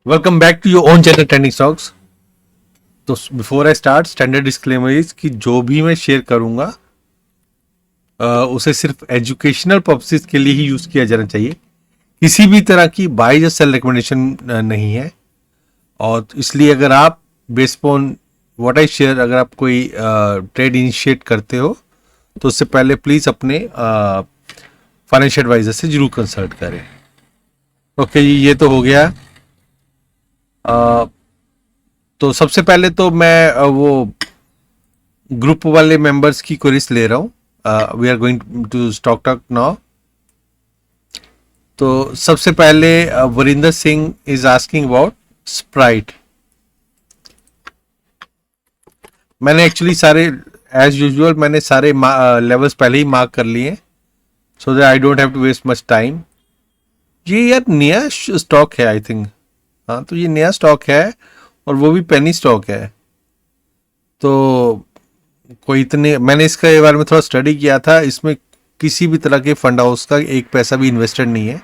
Welcome back to your own channel trending stocks. तो before I start, standard disclaimer is कि जो भी मैं शेयर करूंगा उसे सिर्फ एजुकेशनल पर्पसेस के लिए ही यूज किया जाना चाहिए। किसी भी तरह की बाय या सेल रिकमेंडेशन नहीं है। और इसलिए अगर आप based on what I share, अगर आप कोई ट्रेड इनिशिएट करते हो तो उससे पहले प्लीज अपने फाइनेंशियल एडवाइजर से जरूर कंसल्ट करें। ओके जी, ये तो हो गया। तो सबसे पहले तो मैं वो ग्रुप वाले मेंबर्स की क्वेरीज ले रहा हूँ। We are going to stock talk now. तो सबसे पहले Varinder Singh is asking about Sprite. मैंने एक्चुअली सारे एज यूजुअल मैंने सारे लेवल्स पहले ही मार्क कर लिए, so that I don't have to waste much time. ये यार नया स्टॉक है आई थिंक। हाँ, तो ये नया स्टॉक है और वो भी पेनी स्टॉक है। तो कोई इतने, मैंने इसके बारे में थोड़ा स्टडी किया था। इसमें किसी भी तरह के फंड हाउस का एक पैसा भी इन्वेस्टेड नहीं है।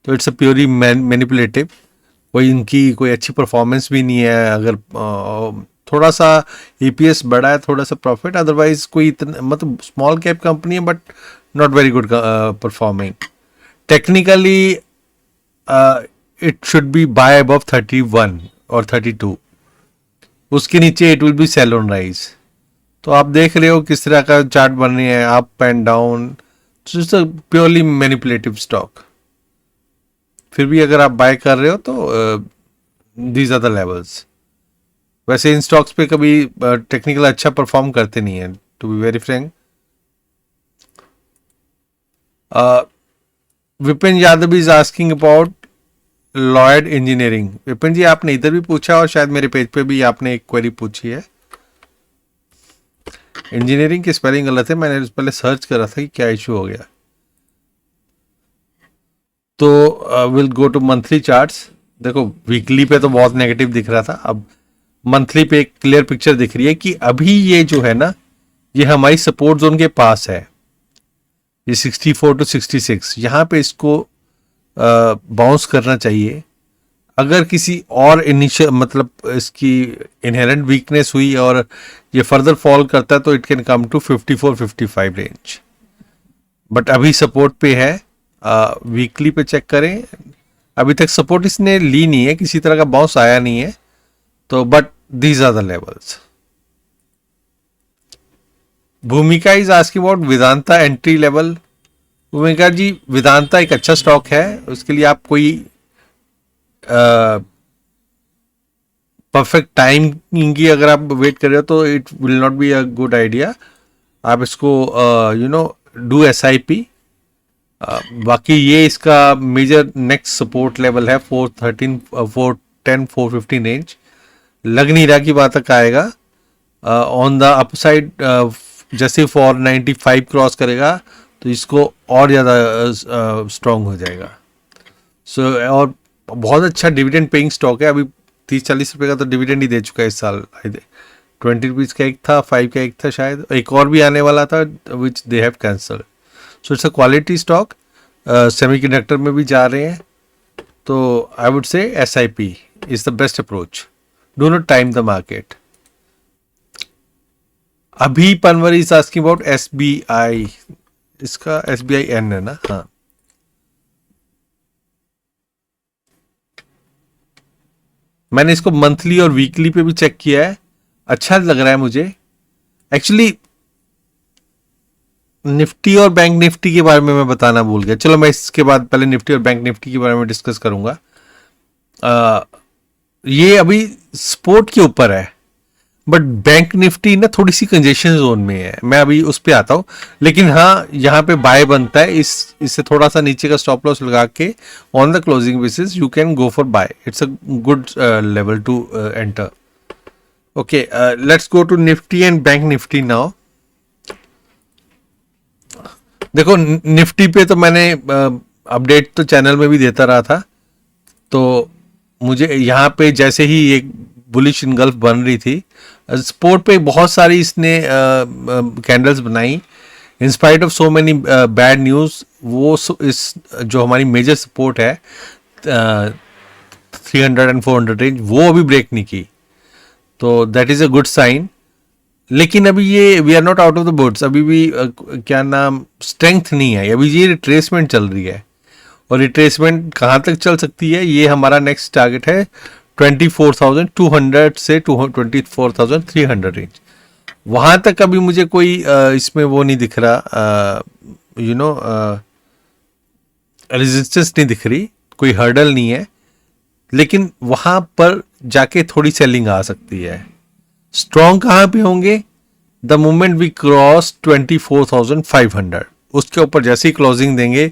तो इट्स अ प्योरली मैनिपुलेटिव। कोई इनकी कोई अच्छी परफॉर्मेंस भी नहीं है। अगर थोड़ा सा ईपीएस बढ़ा है, थोड़ा सा प्रॉफिट, अदरवाइज कोई इतना, मतलब स्मॉल कैप कंपनी है but not very good performing. Technically it should be buy above 31 और 32। उसके नीचे it will be sell on rise. तो आप देख रहे हो किस तरह का चार्ट बन रही है, up and down. It's a purely manipulative stock. फिर भी अगर आप बाय कर रहे हो तो दीज आर द लेवल्स। वैसे इन स्टॉक्स पे कभी टेक्निकल अच्छा परफॉर्म करते नहीं है, to be very frank. Vipin Yadav is asking about Lloyd engineering. Vipin ji, आपने इधर भी पूछा और शायद मेरे पेज पे भी आपने एक क्वेरी पूछी है। इंजीनियरिंग की स्पेलिंग गलत है, मैंने पहले सर्च करा था कि क्या इशू हो गया। तो will go to monthly charts. देखो, वीकली पे तो बहुत नेगेटिव दिख रहा था, अब मंथली पे एक क्लियर पिक्चर दिख रही है कि अभी ये जो है ना, ये हमारी सपोर्ट जोन के पास है। ये 64 to 66 यहाँ पे इसको बाउंस करना चाहिए। अगर किसी और इनिशियल, मतलब इसकी इनहेरेंट वीकनेस हुई और ये फर्दर फॉल करता है तो it can come to 54-55 range. But अभी सपोर्ट पे है। वीकली पे चेक करें, अभी तक सपोर्ट इसने ली नहीं है, किसी तरह का बाउंस आया नहीं है। तो but these are the levels. Bhumika is asking about Vedanta entry level. Bhumika ji, Vedanta एक अच्छा स्टॉक है, उसके लिए आप कोई परफेक्ट टाइमिंग की अगर आप वेट कर रहे हो तो it will not be a good idea. आप इसको डू SIP। बाकी ये इसका मेजर नेक्स्ट सपोर्ट लेवल है 413, 410, 415 रेंज। लग नहीं रहा कि वहां तक आएगा। ऑन द अपसाइड जैसे 495 क्रॉस करेगा तो इसको और ज़्यादा स्ट्रॉन्ग हो जाएगा। सो और बहुत अच्छा डिविडेंड पेइंग स्टॉक है। अभी 30-40 रुपये का तो डिविडेंड ही दे चुका है इस साल। 20 रुपीज़ का एक था, 5 का एक था, शायद एक और भी आने वाला था which they have cancel. So it's a quality stock. Semiconductor में भी जा रहे हैं, तो I would say SIP is the best approach. Do not time the market. अभी Panwar is asking about SBI। इसका SBIN है ना? हाँ, मैंने इसको मंथली और वीकली पे भी चेक किया है, अच्छा लग रहा है मुझे। एक्चुअली निफ्टी और बैंक निफ्टी के बारे में मैं बताना भूल गया। चलो, मैं इसके बाद पहले निफ्टी और बैंक निफ्टी के बारे में डिस्कस करूंगा। ये अभी स्पोर्ट के ऊपर है, बट बैंक निफ्टी ना थोड़ी सी कंजेशन जोन में है। मैं अभी उस पर आता हूँ, लेकिन हाँ, यहाँ पे बाय बनता है। इससे थोड़ा सा नीचे का स्टॉप लॉस लगा के on the closing basis you can go for buy. It's a good level to enter. Okay, let's go to Nifty and Bank Nifty now. देखो, निफ्टी पे तो मैंने अपडेट तो चैनल में भी देता रहा था। तो मुझे यहाँ पे जैसे ही एक बुलिश इनगल्फ बन रही थी, स्पोर्ट पे बहुत सारी इसने कैंडल्स बनाई। In spite of so many bad news, वो इस जो हमारी मेजर सपोर्ट है 300 एंड 400 रेंज, वो अभी ब्रेक नहीं की, तो that is a good sign. लेकिन अभी ये we are not out of the boards, अभी भी क्या नाम स्ट्रेंथ नहीं है, अभी ये रिट्रेसमेंट चल रही है। और रिट्रेसमेंट कहाँ तक चल सकती है, ये हमारा नेक्स्ट टारगेट है 24,200 से 24,300 रेंज। वहाँ तक अभी मुझे कोई इसमें वो नहीं दिख रहा, रेजिस्टेंस नहीं दिख रही, कोई हर्डल नहीं है, लेकिन वहाँ पर जाके थोड़ी सेलिंग आ सकती है। स्ट्रॉन्ग कहाँ पे होंगे, द मोमेंट वी क्रॉस 24,500, उसके ऊपर जैसे ही क्लोजिंग देंगे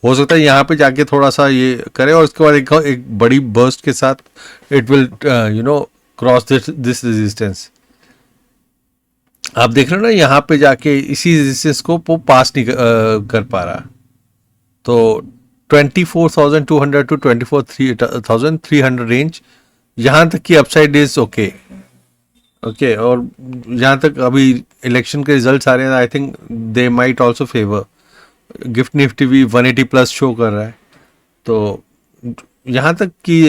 हो सकता है यहाँ पे जाके थोड़ा सा ये करे, और उसके बाद एक बड़ी बर्स्ट के साथ it will cross this resistance. आप देख रहे हो ना, यहाँ पे जाके इसी रेजिस्टेंस को वो पास नहीं कर पा रहा, तो 24,200 टू 24,300 रेंज यहाँ तक की अपसाइड इज ओके। और यहाँ तक अभी इलेक्शन के रिजल्ट्स आ रहे हैं, I think they might also favour. Gift Nifty भी 180 प्लस शो कर रहा है, तो यहाँ तक की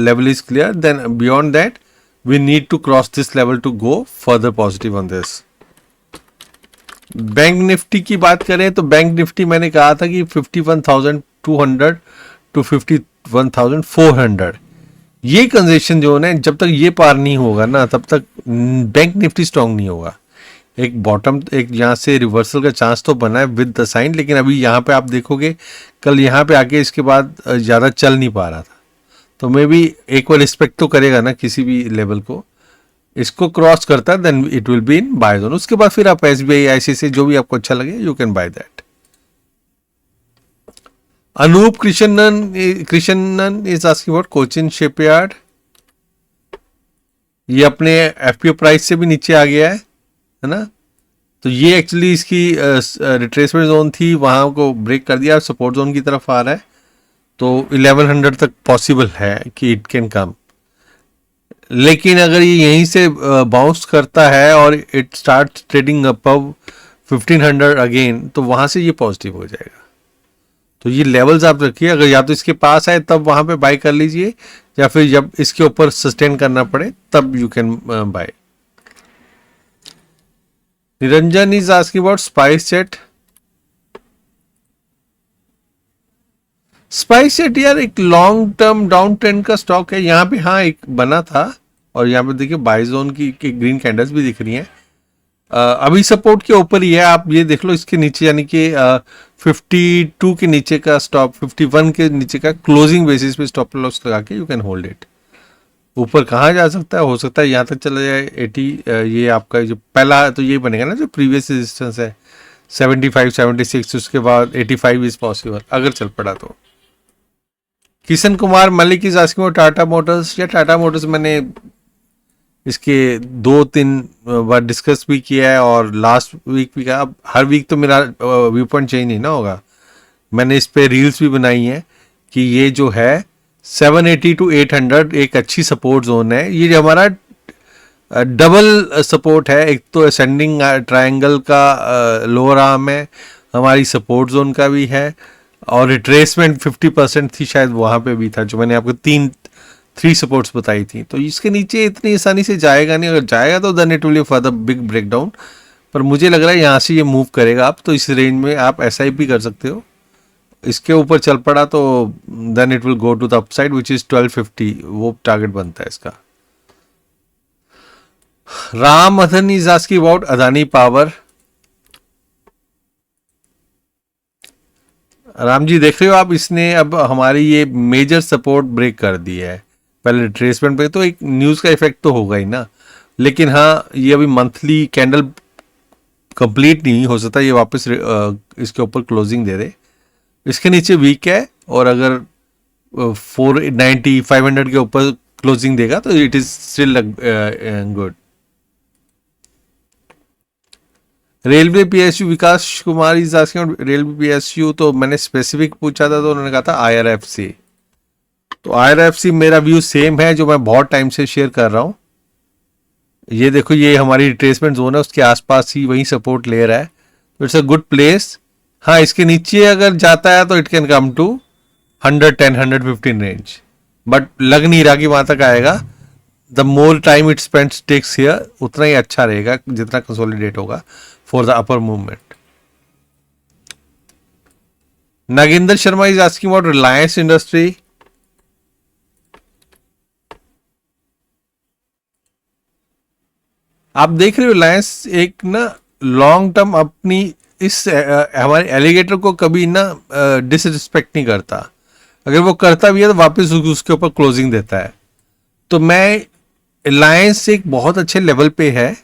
level is clear. Then beyond that we need to cross this level to go further positive on this. Bank Nifty की बात करें तो बैंक निफ्टी मैंने कहा था कि 51,200 टू 51,400 ये कंजेशन जोन है, जब तक ये पार नहीं होगा ना तब तक बैंक निफ्टी स्ट्रांग नहीं होगा। एक बॉटम, एक यहाँ से रिवर्सल का चांस तो बना है विद द साइन, लेकिन अभी यहाँ पे आप देखोगे कल यहाँ पे आके इसके बाद ज़्यादा चल नहीं पा रहा था, तो मे बी एक बार रिस्पेक्ट तो करेगा ना किसी भी लेवल को। इसको क्रॉस करता है then it will be in buy zone. उसके बाद फिर आप SBI ICICI जो भी आपको अच्छा लगे you can buy that. Anoop Krishnan is asking about Cochin shipyard. ये अपने FPO प्राइस से भी नीचे आ गया है ना, तो ये एक्चुअली इसकी रिट्रेसमेंट जोन थी, वहां को ब्रेक कर दिया, सपोर्ट जोन की तरफ आ रहा है, तो 1100 तक पॉसिबल है कि इट कैन कम। लेकिन अगर ये यहीं से बाउंस करता है और it start trading above 1500 again, तो वहां से ये पॉजिटिव हो जाएगा। तो ये लेवल्स आप रखिए, अगर या तो इसके पास आए तब वहां पे बाय कर लीजिए, या फिर जब इसके ऊपर सस्टेन करना पड़े तब you can bye. Niranjan is asking about SpiceJet. SpiceJet यार एक लॉन्ग टर्म डाउन ट्रेंड का स्टॉक है, यहाँ पे हाँ एक बना था, और यहाँ पे देखिए बाय जोन की ग्रीन कैंडल्स भी दिख रही हैं। अभी सपोर्ट के ऊपर ही है, आप ये देख लो इसके नीचे, यानी कि 52 के नीचे का स्टॉप, 51 के नीचे का क्लोजिंग बेसिस पे स्टॉप लॉस लगा के यू कैन होल्ड इट। ऊपर कहाँ जा सकता है, हो सकता है यहाँ तक चला जाए 80। ये आपका जो पहला तो ये बनेगा ना, जो प्रीवियस रेजिस्टेंस है 75 76, उसके बाद 85 इज पॉसिबल अगर चल पड़ा तो। Kishan Kumar Malik is asking Tata Motors. या टाटा मोटर्स मैंने इसके 2-3 बार डिस्कस भी किया है, और लास्ट वीक भी कहा। अब हर वीक तो मेरा व्यू पॉइंट चेंज नहीं ना होगा, मैंने इस पे रील्स भी बनाई हैं कि ये जो है 780 टू 800 एक अच्छी सपोर्ट जोन है। ये जो हमारा डबल सपोर्ट है, एक तो असेंडिंग ट्रायंगल का लोअर आर्म है, हमारी सपोर्ट जोन का भी है, और रिट्रेसमेंट 50% थी शायद, वहाँ पे भी था जो मैंने आपको 3 सपोर्ट्स बताई थी। तो इसके नीचे इतनी आसानी से जाएगा नहीं, अगर जाएगा तो then it will for the big breakdown. पर मुझे लग रहा है यहाँ से ये मूव करेगा। आप तो इस रेंज में आप SIP कर सकते हो, इसके ऊपर चल पड़ा तो then it will go to the upside which is 1250, वो टारगेट बनता है इसका। Ram Mathan is asking about Adani power. Ram ji देख रहे हो आप, इसने अब हमारी ये मेजर सपोर्ट ब्रेक कर दी है। पहले रिट्रेसमेंट पे तो एक न्यूज़ का इफेक्ट तो होगा ही ना, लेकिन हाँ ये अभी मंथली कैंडल कंप्लीट नहीं हो सकता, ये वापस इसके ऊपर क्लोजिंग दे दे। इसके नीचे वीक है, और अगर 490 500 के ऊपर क्लोजिंग देगा तो it is still good. Railway PSU Vikas Kumar is asking railway PSU, तो मैंने स्पेसिफिक पूछा था तो उन्होंने कहा था IRFC। तो IRFC मेरा व्यू सेम है जो मैं बहुत टाइम से शेयर कर रहा हूँ। ये देखो, ये हमारी रिट्रेसमेंट जोन है, उसके आसपास ही वही सपोर्ट ले रहा है, तो इट्स अ गुड प्लेस। हाँ इसके नीचे अगर जाता है तो it can come to 110 115 range, but लग नहीं रहा कि वहां तक आएगा. The more time it spends takes here उतना ही अच्छा रहेगा जितना कंसोलिडेट होगा for the upper movement. Nagendra Sharma is asking about Reliance industry. आप देख रहे हो रिलायंस एक ना लॉन्ग टर्म अपनी इस हमारे एलिगेटर को कभी ना डिसरिस्पेक्ट नहीं करता. अगर वो करता भी है तो वापस उसके ऊपर क्लोजिंग देता है. तो मैं रिलायंस एक बहुत अच्छे लेवल पे है.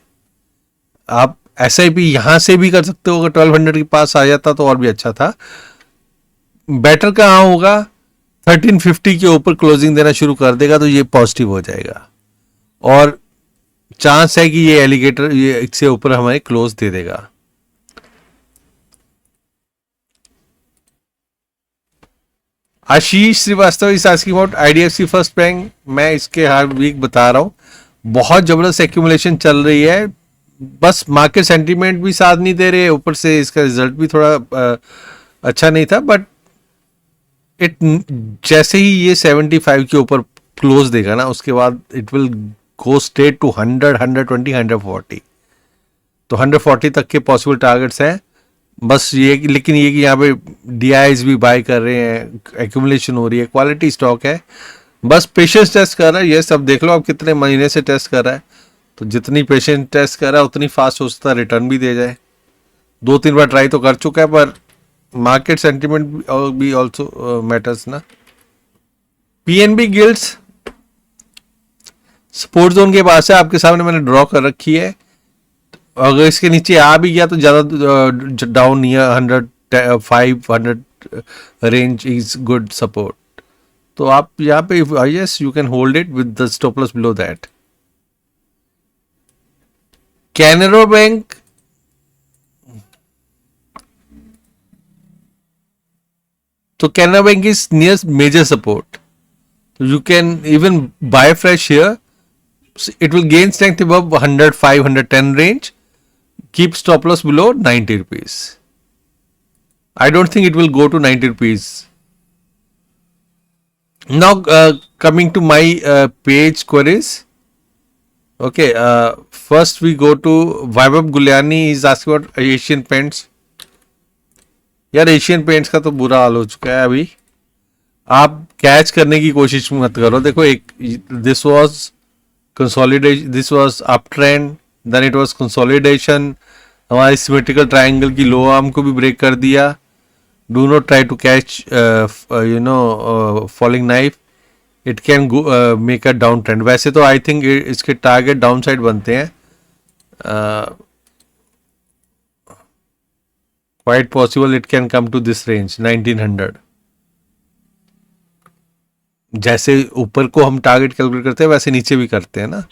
आप SIP यहां से भी कर सकते हो. अगर 1200 के पास आ जाता तो और भी अच्छा था. बेटर कहाँ होगा 1350 के ऊपर क्लोजिंग देना शुरू कर देगा तो ये पॉजिटिव हो जाएगा और चांस है कि ये एलिगेटर ये इससे ऊपर हमें क्लोज दे देगा. आशीष श्रीवास्तव इस asking about IDFC first bank. मैं इसके हर वीक बता रहा हूं बहुत जबरदस्त एक्यूमुलेशन चल रही है. बस मार्केट सेंटीमेंट भी साथ नहीं दे रहे, ऊपर से इसका रिजल्ट भी थोड़ा अच्छा नहीं था. बट इट जैसे ही ये 75 के ऊपर क्लोज देगा ना उसके बाद it will go straight to 100, 120, 140. तो 140 तक के पॉसिबल टारगेट्स हैं. बस ये लेकिन ये कि यहाँ पे DIs भी बाय कर रहे हैं, एक्यूमुलेशन हो रही है, क्वालिटी स्टॉक है. बस पेशेंस टेस्ट कर रहा है. ये सब देख लो आप कितने महीने से टेस्ट कर रहा है. तो जितनी पेशेंस टेस्ट कर रहा है उतनी फास्ट हो सकता है रिटर्न भी दे जाए. 2-3 बार ट्राई तो कर चुका है पर मार्केट सेंटिमेंट भी ऑल्सो मैटर्स ना. PNB गिल्ड्स सपोर्ट जोन के पास है, आपके सामने मैंने ड्रॉ कर रखी है. अगर इसके नीचे आ भी गया तो ज्यादा डाउन नहीं है. 105-100 रेंज इज गुड सपोर्ट. तो आप यहाँ पे yes you can hold it with the stop loss below that. Canara bank तो Canara bank is near major support. You can even buy fresh here. It will gain strength above 105, 110 range. Keep stop loss below 90 rupees. I don't think it will go to 90 rupees. Now coming to my page queries. Okay, first we go to Vaibhav Gulyani. He's asking about Asian Paints. यार Asian paints का तो बुरा हाल हो चुका है. अभी आप catch करने की कोशिश मत करो. देखो एक this was consolidation, this was up trend, then it was consolidation. हमारी सिमेट्रिकल ट्रायंगल की लो आर्म को भी ब्रेक कर दिया. Do not try to catch falling knife. It can make a down trend. वैसे तो आई थिंक इसके target down side बनते हैं. Quite possible it can come to this range 1900. जैसे ऊपर को हम टारगेट कैलकुलेट करते हैं वैसे नीचे भी करते हैं ना.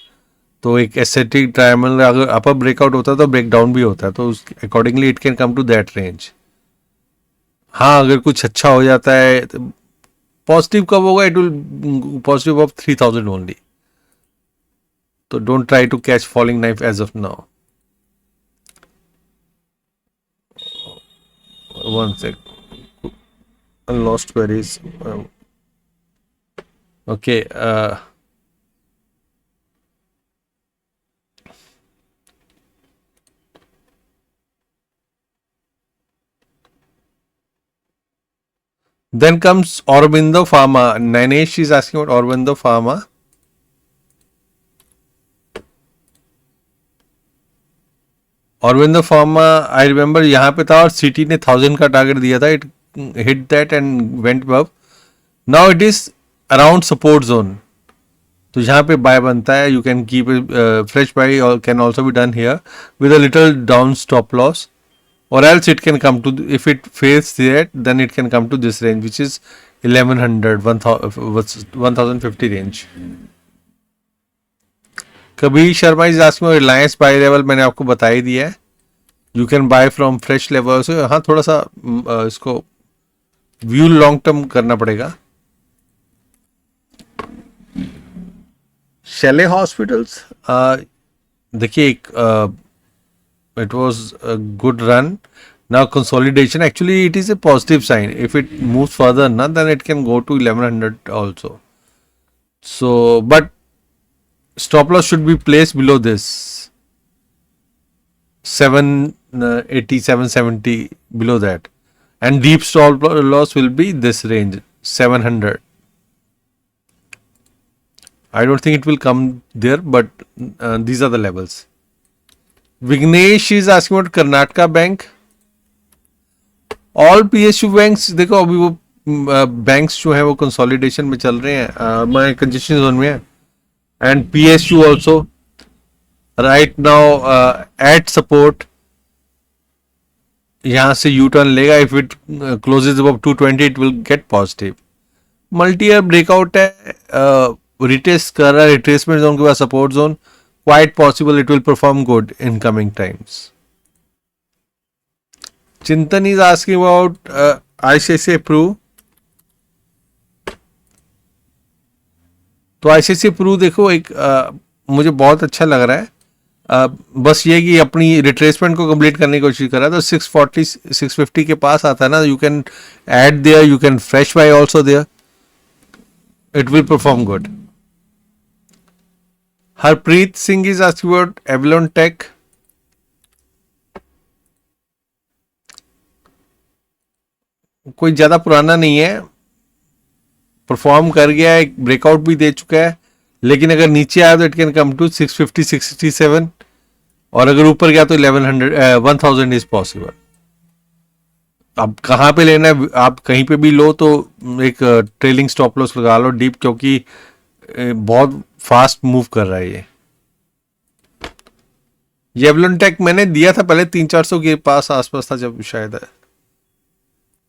तो एक एस्थेटिक ट्रायंगल अगर अपर ब्रेकआउट होता है तो ब्रेक डाउन भी होता है. तो accordingly it can come to that range. हाँ अगर कुछ अच्छा हो जाता है पॉजिटिव कब होगा, it will positive of 3000 only. तो don't try to catch falling knife as of now. One sec, lost queries. Okay. Then comes Aurobindo Pharma. Nanesh is asking about Aurobindo Pharma. Aurobindo Pharma, I remember यहाँ पे था और city ने 1000 का target दिया था. It hit that and went above. Now it is around support zone. तो यहाँ पे बाय बनता है. You can keep fresh buy or can also be done here with a little down stop loss or else it can come to, if it fails that then it can come to this range which is 1150 range. Kabir Sharma is asking Reliance buy level. मैंने आपको बता ही दिया है. You can buy from fresh level. से हाँ थोड़ा सा इसको व्यू लॉन्ग टर्म करना पड़ेगा. शैले हॉस्पिटल्स देखिए एक it was a good run. Now consolidation, actually it is a positive sign. If it moves further ना then it can go to 1100 also. So but stop loss should be placed below this 780 770, below that, and deep stop loss will be this range 700. I don't think it will come there, but these are the levels. Vignesh is asking about Karnataka Bank. All PSU banks, देखो अभी वो banks जो है वो consolidation में चल रहे हैं, मैं कंजेशन जोन में है, and PSU also right now at support, यहां से यू टर्न लेगा. If it closes above 220 it will get positive. Multi year breakout है, रिटेस्ट कर रहा है रिट्रेसमेंट जोन के बाद support zone, quite possible it will perform good in coming times. Chintan is asking about ICICI Pru. तो ICICI Pru देखो एक मुझे बहुत अच्छा लग रहा है. बस ये कि अपनी रिट्रेसमेंट को कंप्लीट करने की कोशिश कर रहा है. तो 640 650 के पास आता है ना, you can add there, you can fresh buy also there, it will perform good. Harpreet Singh is asking about Avalon tech. कोई ज्यादा पुराना नहीं है, परफॉर्म कर गया है, ब्रेकआउट भी दे चुका है, लेकिन अगर नीचे आया तो इट कैन कम टू 650 667, और अगर ऊपर गया तो 1000 इज पॉसिबल. अब कहाँ पे लेना है, आप कहीं पे भी लो तो एक ट्रेलिंग स्टॉप लॉस लगा लो डीप, क्योंकि बहुत फास्ट मूव कर रहा है ये. एवलॉन टेक मैंने दिया था पहले 300-400 के पास आसपास था जब शायद,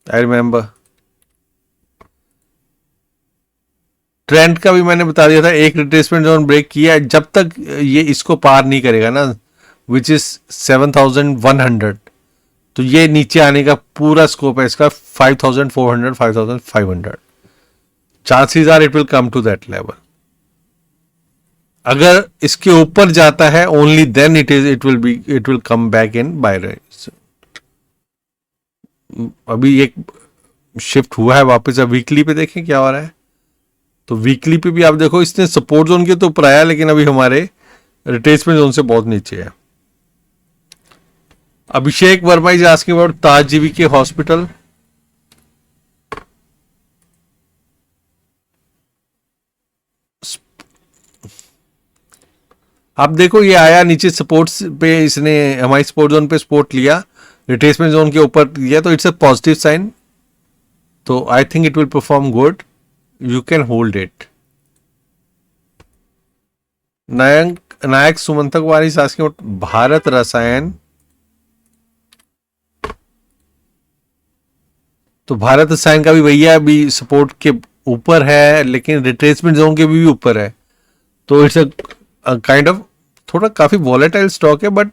आई रिमेम्बर. ट्रेंड का भी मैंने बता दिया था, एक रिट्रेसमेंट जोन ब्रेक किया है, जब तक ये इसको पार नहीं करेगा ना, विच इज 7100, तो ये नीचे आने का पूरा स्कोप है इसका 5400 5500. Chances are it will come to that level. अगर इसके ऊपर जाता है only then it will come back in buy range. अभी एक शिफ्ट हुआ है वापस. अब वीकली पे देखें क्या हो रहा है. तो वीकली पे भी आप देखो इसने सपोर्ट जोन के तो ऊपर आया, लेकिन अभी हमारे रिट्रेसमेंट जोन से बहुत नीचे है. अभिषेक वर्मा इज आस्किंग अबाउट ताज जीवी के हॉस्पिटल. आप देखो ये आया नीचे सपोर्ट पे, इसने हमारी सपोर्ट जोन पे सपोर्ट लिया, रिट्रेसमेंट जोन के ऊपर लिया, तो इट्स अ पॉजिटिव साइन. तो I think it will perform good, you can hold it. Nayak Sumantak Wari asking Bharat रसायन. तो भारत रसायन का भी भैया अभी सपोर्ट के ऊपर है, लेकिन रिट्रेसमेंट जोन के भी ऊपर है. तो इट्स अ काइंड ऑफ थोड़ा काफी वॉलेटाइल स्टॉक है, बट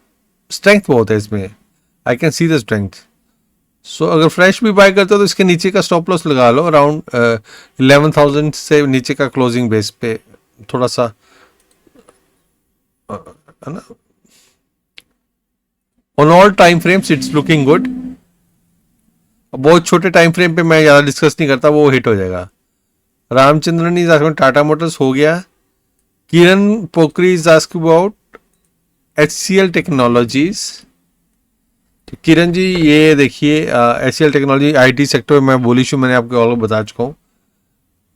स्ट्रेंथ बहुत है इसमें. I can see the strength. So अगर फ्रेश भी बाय करते हो तो इसके नीचे का स्टॉप लॉस लगा लो, अराउंड 11,000 से नीचे का क्लोजिंग बेस पे थोड़ा सा, है ना. On all time frames it's looking good. बहुत छोटे टाइम फ्रेम पे मैं ज़्यादा डिस्कस नहीं करता, वो हिट हो जाएगा. Ramachandran is asking Tata motors हो गया. Kiran Pokhri is asking about HCL technologies. तो किरण जी ये देखिए, HCL टेक्नोलॉजी IT सेक्टर में मैं बोलिश हूँ, मैंने आपको ऑलरेडी बता चुका हूँ.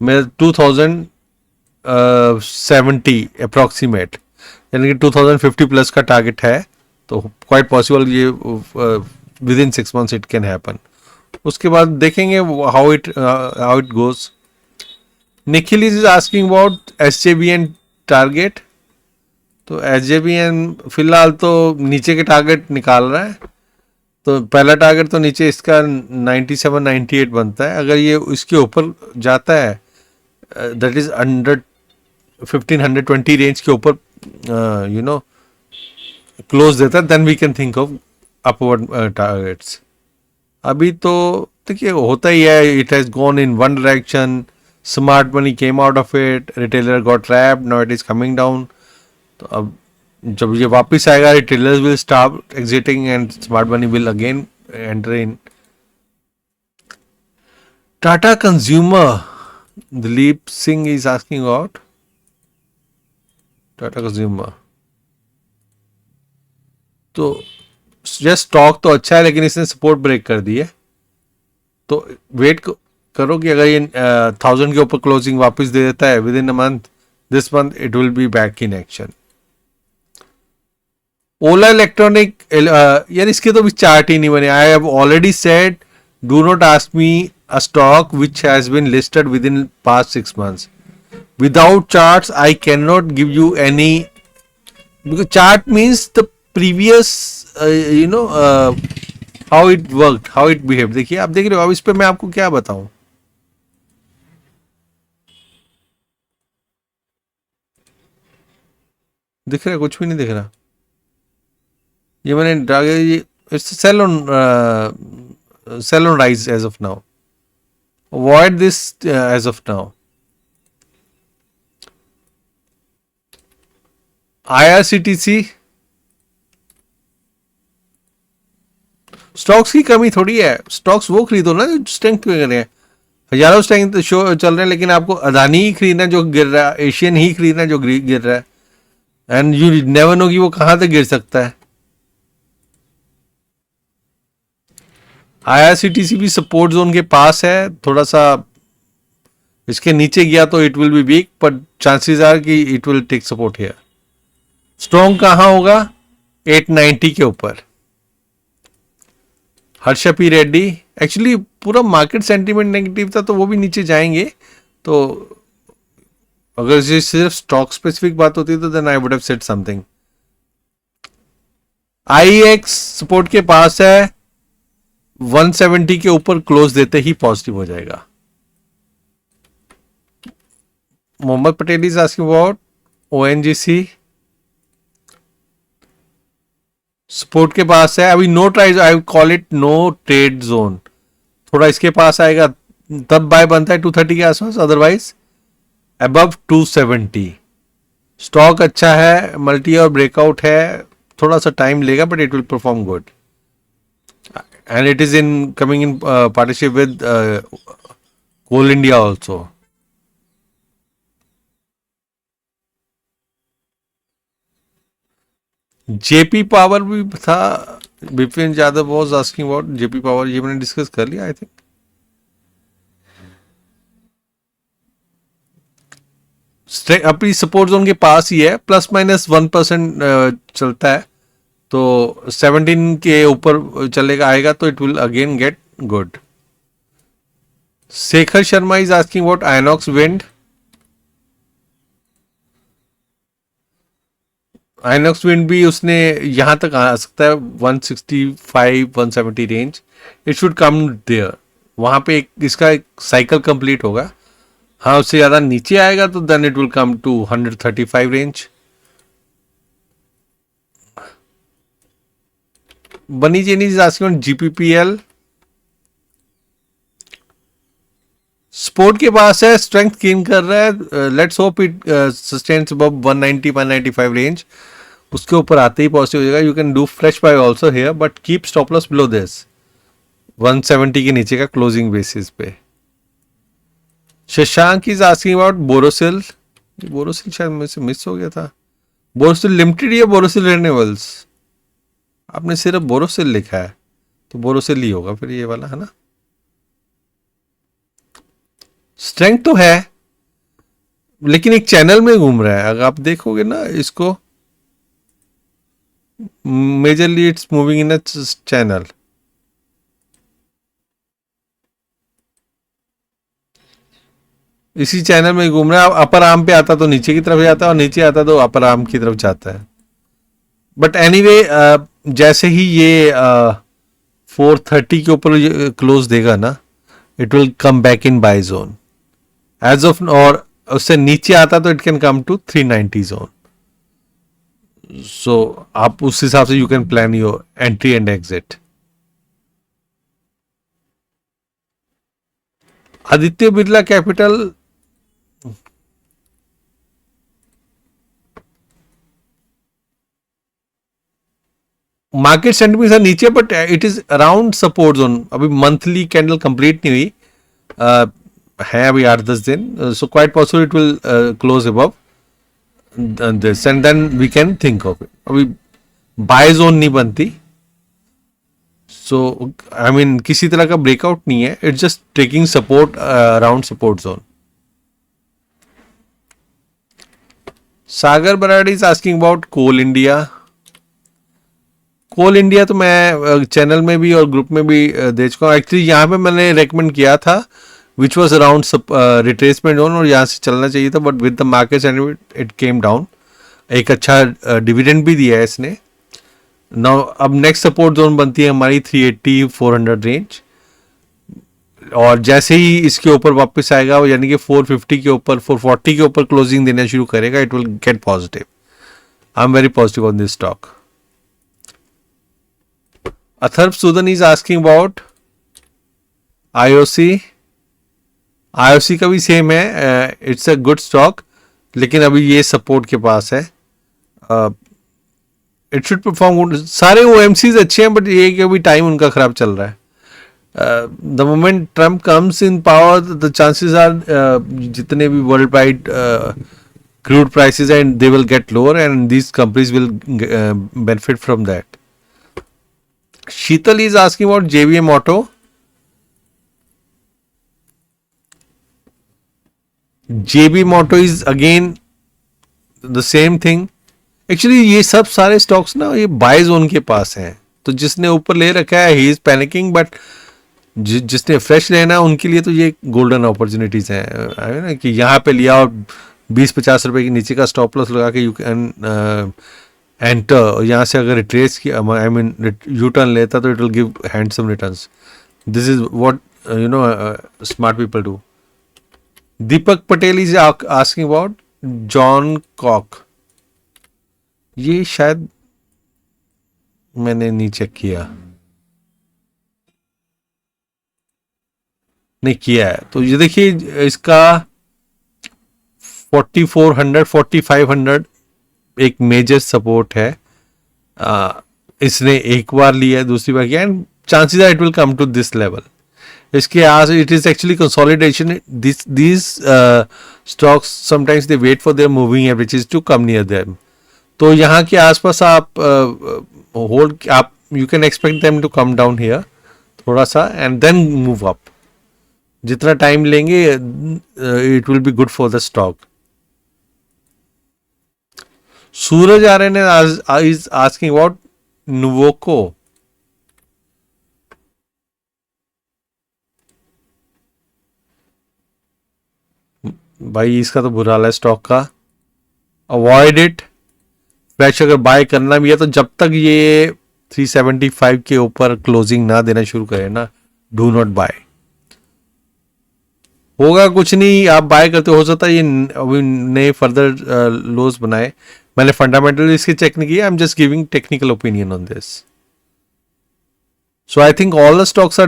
मेरा 2070 अप्रॉक्सीमेट, यानी कि 2050 प्लस का टारगेट है. तो क्वाइट पॉसिबल ये with in 6 months it can happen. उसके बाद देखेंगे how it goes. Nikhil is asking about SJVN target. तो SJVN फिलहाल तो नीचे के टारगेट निकाल रहा है. तो पहला टारगेट तो नीचे इसका 97 98 बनता है. अगर ये इसके ऊपर जाता है, दैट इज अंडर 1520 रेंज के ऊपर क्लोज देता है, then we can think of upward targets. अभी तो देखिए होता ही है, it has gone in one direction, smart money came out of it, retailer got trapped, now it is coming down. तो अब जब ये वापस आएगा, retailers will start exiting and smart money will again enter in. Tata consumer, Dilip Singh is asking about. Tata consumer, तो just stock तो अच्छा है लेकिन इसने सपोर्ट ब्रेक कर दी है, तो वेट करो कि अगर ये 1000 के ऊपर क्लोजिंग वापस दे देता है within a month, this month it will be back in action. Ola electronic, यार इसके तो भी चार्ट ही नहीं बने। I have already said do not ask me a stock which has been listed within past 6 months. Without charts I cannot give you any, because chart means the previous how it worked, how it behaved. देखिए आप देख रहे हो, अब इस पे मैं आपको क्या बताऊं। दिख रहा है? कुछ भी नहीं दिख रहा। ये मैंने it's sell on rise as of now, avoid this as of now. IRCTC, stocks की कमी थोड़ी है, स्टॉक्स वो खरीदो ना जो स्ट्रेंथ पे कर रहे हैं। हजारों स्ट्रेंथ शो चल रहे हैं लेकिन आपको अदानी ही खरीदना जो गिर रहा है, एशियन ही खरीदना जो गिर रहा है, एंड यू नेवर नो कि वो कहां तक गिर सकता है। IRCTC भी सपोर्ट जोन के पास है, थोड़ा सा इसके नीचे गया तो it will be weak, but chances are कि it will take support here. Strong कहां होगा? 890 के ऊपर। हर्षा पी रेड्डी, एक्चुअली पूरा मार्केट सेंटीमेंट नेगेटिव था तो वो भी नीचे जाएंगे, तो अगर ये सिर्फ स्टॉक स्पेसिफिक बात होती तो then I would have said something. IEX support के पास है, 170 के ऊपर क्लोज देते ही पॉजिटिव हो जाएगा। Mohammad Patel is asking about ONGC, support के पास है, अभी no tries, I call it no trade zone. थोड़ा इसके पास आएगा तब बाय बनता है 230 के आसपास, अदरवाइज अबव 270। स्टॉक अच्छा है, मल्टी और ब्रेकआउट है, थोड़ा सा टाइम लेगा but it will perform good, and it is in coming in partnership with Coal India also. JP power भी था, Vipin Yadav was asking about JP power, ये मैंने डिस्कस कर लिया आई थिंक। अपनी सपोर्ट जोन के पास ही है, ±1% चलता है, तो 17 के ऊपर चलेगा आएगा तो it will again get good. Shekhar Sharma is asking about Inox wind. Inox wind भी उसने यहां तक आ सकता है 165-170 range, it should come there, वहां पे इसका एक साइकिल कंप्लीट होगा। हाँ उससे ज्यादा नीचे आएगा तो then it will come to 135 range. Bunny Jenny is asking GPPL, support के पास है, स्ट्रेंथ गेन कर रहा है, let's hope it sustains above 190-195 range, उसके ऊपर आते ही पॉजिटिव हो जाएगा। You can do fresh buy also here but keep stop loss below this 170 के नीचे का क्लोजिंग बेसिस पे। Shashank is asking about Borosil, Borosil शायद मेरे से मिस हो गया था। बोरोसिल लिमिटेड या बोरोसिल रिन्यूएबल्स? आपने सिर्फ बोरोसिल लिखा है तो बोरोसिल ही होगा फिर ये वाला, है ना। स्ट्रेंथ तो है लेकिन एक चैनल में घूम रहा है, अगर आप देखोगे ना इसको, majorly it's moving in a channel. इसी चैनल में घूम रहा है, अपर आर्म पे आता तो नीचे की तरफ जाता है और नीचे आता तो अपर आर्म की तरफ जाता है। बट एनीवे जैसे ही ये 430 के ऊपर क्लोज देगा ना, it will come back in buy zone as of, और उससे नीचे आता तो it can come to 390 zone. So आप उस हिसाब से you can plan your entry and exit. Aditya Birla capital, market sentiment नीचे but it is around support zone. अभी मंथली कैंडल कंप्लीट नहीं हुई है, अभी 8-10 दिन, so quite possible it will close above this and then we can think of it. अभी bye zone नहीं बनती, सो आई मीन किसी तरह का ब्रेकआउट नहीं है, it's just taking support around support zone. Sagar Baradi is asking about coal India. Coal India तो मैं चैनल में भी और ग्रुप में भी दे चुका हूँ. एक्चुअली यहाँ पे मैंने रेकमेंड किया था which was around retracement zone और यहाँ से चलना चाहिए था, but with the market and it came down. एक अच्छा डिविडेंड भी दिया है इसने. नाउ अब नेक्स्ट सपोर्ट जोन बनती है हमारी 380-400 रेंज, और जैसे ही इसके ऊपर वापस आएगा यानी कि 450 के ऊपर 440 के ऊपर क्लोजिंग देना शुरू करेगा, it will get positive. I am very positive on this stock. Atharva Sudan is asking about IOC. IOC का भी सेम है, इट्स अ गुड स्टॉक, लेकिन अभी ये सपोर्ट के पास है. It should perform good. सारे ओएमसीज अच्छे हैं, बट ये कि अभी टाइम उनका खराब चल रहा है. The moment Trump comes in power the chances are जितने भी world wide crude prices and they will get lower and these companies will benefit from that. Sheetal is asking about JBM Auto. JBM Auto is again the same thing. Actually ये सब सारे stocks ना ये bye zone के पास हैं, तो जिसने ऊपर ले रखा है ही इज पैनिकिंग, बट जिसने फ्रेश लेना है उनके लिए तो ये गोल्डन अपॉर्चुनिटीज हैं, है ना, कि यहाँ पे लिया और 20-50 रुपए के नीचे का स्टॉप लॉस लगा के यू कैन एंटर. यहाँ से अगर रिट्रेस किया, आई मीन यू टर्न लेता, तो it will give handsome returns. This is what you know smart people do. Deepak Patel is asking about John Cock. ये शायद मैंने नहीं चेक किया, नहीं किया है. तो ये देखिए इसका 4400 4500 एक मेजर सपोर्ट है. इसने एक बार लिया है, दूसरी बार किया, and chances are it will come to this level. इसके आज it is actually consolidation. This stocks sometimes they wait for their moving averages to come near them. तो यहाँ के आसपास आप होल्ड आप you can expect them to come down here थोड़ा सा एंड देन मूव अप. जितना टाइम लेंगे it will be good for the stock. Suraj Aryan is asking about Nuvoco. भाई इसका तो बुरा हाल है स्टॉक का, अवॉइड इट. फ्रेश अगर बाय करना भी है तो जब तक ये 375 के ऊपर क्लोजिंग ना देना शुरू करे ना, डू नॉट बाय. होगा कुछ नहीं, आप बाय करते हो सकता है ये अभी नए फर्दर लोज बनाए. मैंने फंडामेंटल इसकी चेक नहीं किया, I am just giving technical opinion on this. So I think all the stocks are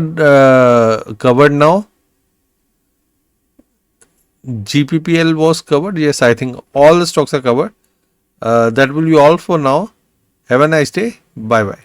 covered now. GPPL was covered. Yes, I think all the stocks are covered. That will be all for now. Have a nice day. Bye bye.